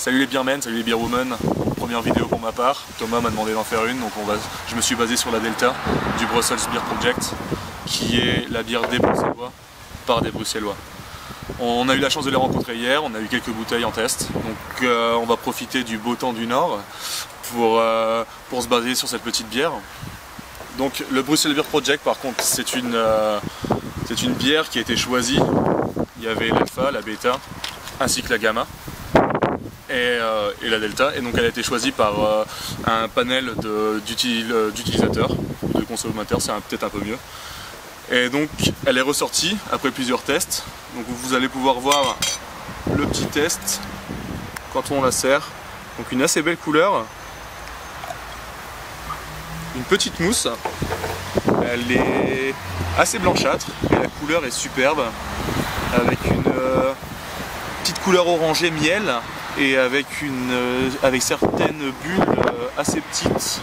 Salut les beermen, salut les beerwomen. Première vidéo pour ma part. Thomas m'a demandé d'en faire une, donc je me suis basé sur la Delta du Brussels Beer Project, qui est la bière des Bruxellois par des Bruxellois. On a eu la chance de les rencontrer hier, on a eu quelques bouteilles en test, donc on va profiter du beau temps du Nord pour se baser sur cette petite bière. Donc le Brussels Beer Project, par contre, c'est une bière qui a été choisie. Il y avait l'alpha, la bêta, ainsi que la gamma et la delta, et donc elle a été choisie par un panel d'utilisateurs, de consommateurs, c'est peut-être un peu mieux. Et donc elle est ressortie après plusieurs tests. Donc vous allez pouvoir voir le petit test quand on la sert. Donc une assez belle couleur, une petite mousse, elle est assez blanchâtre et la couleur est superbe, avec une petite couleur orangée miel et avec certaines bulles assez petites,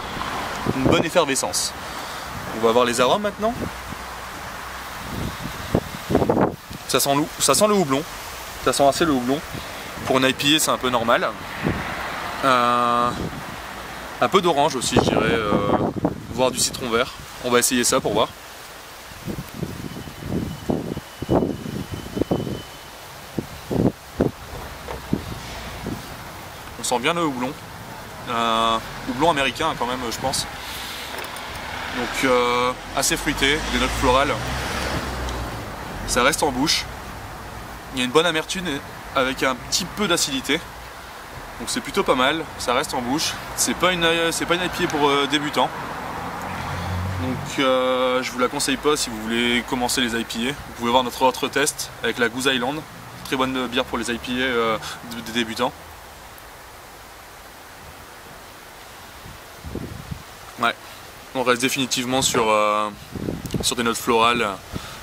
une bonne effervescence. On va voir les arômes maintenant. Ça sent le houblon, ça sent assez le houblon. Pour une IPA c'est un peu normal. Un peu d'orange aussi, je dirais, voire du citron vert. On va essayer ça pour voir. On sent bien le houblon. Houblon américain quand même, je pense. Donc assez fruité, des notes florales. Ça reste en bouche. Il y a une bonne amertume avec un petit peu d'acidité. Donc c'est plutôt pas mal, ça reste en bouche. C'est pas une IPA pour débutants. Donc je vous la conseille pas si vous voulez commencer les IPA. Vous pouvez voir notre autre test avec la Goose Island. Très bonne bière pour les IPA des débutants. Ouais, on reste définitivement sur des notes florales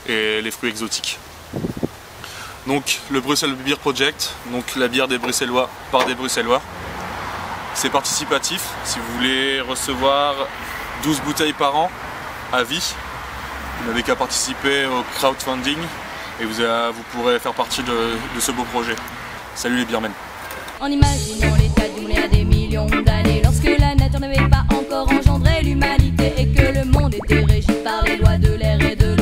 et les fruits exotiques. Donc le Brussels Beer Project, donc la bière des Bruxellois par des Bruxellois. C'est participatif, si vous voulez recevoir 12 bouteilles par an à vie, vous n'avez qu'à participer au crowdfunding et vous pourrez faire partie de ce beau projet. Salut les beermen. En imaginant l'état du monde il y a des millions d'années, lorsque la nature n'avait pas encore engendré l'humanité et que le monde était régi par les lois de l'air et de l'eau.